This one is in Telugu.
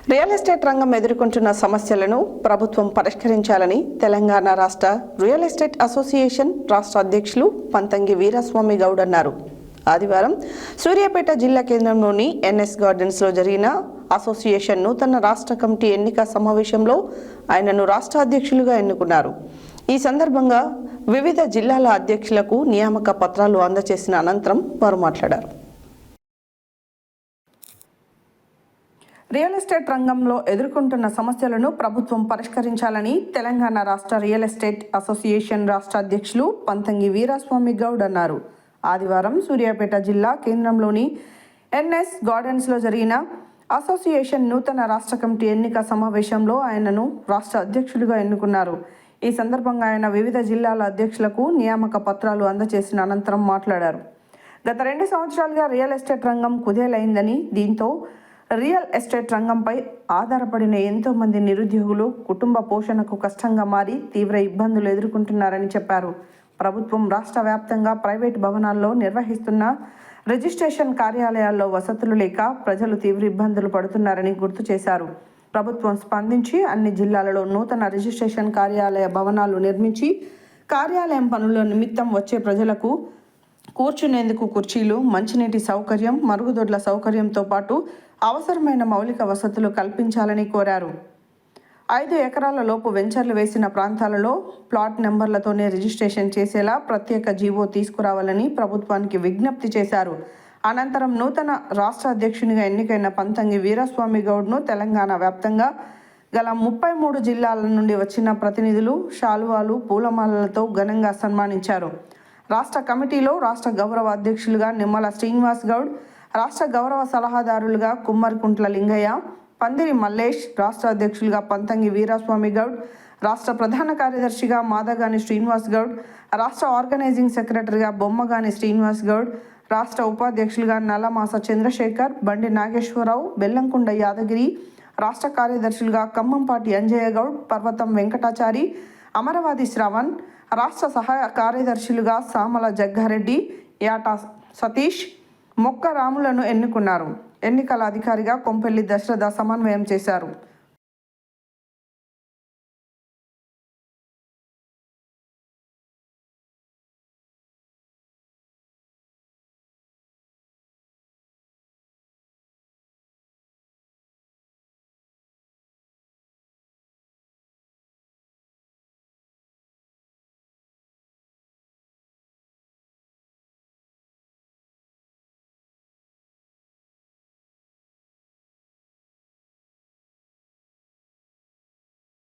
రియల్ ఎస్టేట్ రంగం ఎదుర్కొంటున్న సమస్యలను ప్రభుత్వం పరిష్కరించాలని తెలంగాణ రాష్ట్ర రియల్ ఎస్టేట్ అసోసియేషన్ రాష్ట్ర అధ్యక్షులు పంతంగి వీరస్వామి గౌడ్ అన్నారు. ఆదివారం సూర్యాపేట జిల్లా కేంద్రంలోని ఎన్ఎస్ గార్డెన్స్లో జరిగిన అసోసియేషన్ నూతన రాష్ట్ర కమిటీ ఎన్నిక సమావేశంలో ఆయనను రాష్ట్ర అధ్యక్షులుగా ఎన్నుకున్నారు. ఈ సందర్భంగా వివిధ జిల్లాల అధ్యక్షులకు నియామక పత్రాలు అందజేసిన అనంతరం వారు మాట్లాడారు. రియల్ ఎస్టేట్ రంగంలో ఎదుర్కొంటున్న సమస్యలను ప్రభుత్వం పరిష్కరించాలని తెలంగాణ రాష్ట్ర రియల్ ఎస్టేట్ అసోసియేషన్ రాష్ట్ర అధ్యక్షులు పంతంగి వీరస్వామి గౌడ్ అన్నారు. ఆదివారం సూర్యాపేట జిల్లా కేంద్రంలోని ఎన్ఎస్ గార్డెన్స్లో జరిగిన అసోసియేషన్ నూతన రాష్ట్ర కమిటీ ఎన్నిక సమావేశంలో ఆయనను రాష్ట్ర అధ్యక్షులుగా ఎన్నుకున్నారు. ఈ సందర్భంగా ఆయన వివిధ జిల్లాల అధ్యక్షులకు నియామక పత్రాలు అందజేసిన అనంతరం మాట్లాడారు. గత 2 సంవత్సరాలుగా రియల్ ఎస్టేట్ రంగం కుదేలైందని, దీంతో రియల్ ఎస్టేట్ రంగంపై ఆధారపడిన ఎంతో మంది నిరుద్యోగులు కుటుంబ పోషణకు కష్టంగా మారి తీవ్ర ఇబ్బందులు ఎదుర్కొంటున్నారని చెప్పారు. ప్రభుత్వం రాష్ట్ర వ్యాప్తంగా ప్రైవేట్ భవనాల్లో నిర్వహిస్తున్న రిజిస్ట్రేషన్ కార్యాలయాల్లో వసతులు లేక ప్రజలు తీవ్ర ఇబ్బందులు పడుతున్నారని గుర్తు చేశారు. ప్రభుత్వం స్పందించి అన్ని జిల్లాలలో నూతన రిజిస్ట్రేషన్ కార్యాలయ భవనాలు నిర్మించి కార్యాలయం పనుల నిమిత్తం వచ్చే ప్రజలకు కూర్చునేందుకు కుర్చీలు, మంచినీటి సౌకర్యం, మరుగుదొడ్ల సౌకర్యంతో పాటు అవసరమైన మౌలిక వసతులు కల్పించాలని కోరారు. 5 ఎకరాల లోపు వెంచర్లు వేసిన ప్రాంతాలలో ప్లాట్ నెంబర్లతోనే రిజిస్ట్రేషన్ చేసేలా ప్రత్యేక జీవో తీసుకురావాలని ప్రభుత్వానికి విజ్ఞప్తి చేశారు. అనంతరం నూతన రాష్ట్ర అధ్యక్షునిగా ఎన్నికైన పంతంగి వీరస్వామి గౌడ్ను తెలంగాణ వ్యాప్తంగా గల 33 జిల్లాల నుండి వచ్చిన ప్రతినిధులు శాలువాలు, పూలమాలలతో ఘనంగా సన్మానించారు. రాష్ట్ర కమిటీలో రాష్ట్ర గౌరవ అధ్యక్షులుగా నిమ్మల శ్రీనివాస్ గౌడ్, రాష్ట్ర గౌరవ సలహాదారులుగా కుమ్మరికుంట్ల లింగయ్య, పందిరి మల్లేష్, రాష్ట్ర అధ్యక్షులుగా పంతంగి వీరస్వామి గౌడ్, రాష్ట్ర ప్రధాన కార్యదర్శిగా మాదగాని శ్రీనివాస్ గౌడ్, రాష్ట్ర ఆర్గనైజింగ్ సెక్రటరీగా బొమ్మగాని శ్రీనివాస్ గౌడ్, రాష్ట్ర ఉపాధ్యక్షులుగా నల్లమాస చంద్రశేఖర్, బండి నాగేశ్వరరావు, బెల్లంకొండ యాదగిరి, రాష్ట్ర కార్యదర్శులుగా ఖమ్మంపాటి అంజయ్య గౌడ్, పర్వతం వెంకటాచారి, అమరవాది శ్రవణ్, రాష్ట్ర సహాయ కార్యదర్శులుగా సామల జగ్గారెడ్డి, యాటా సతీష్, మొక్క రాములను ఎన్నుకున్నారు. ఎన్నికల అధికారిగా కొంపెల్లి దశరథ సమన్వయం చేశారు.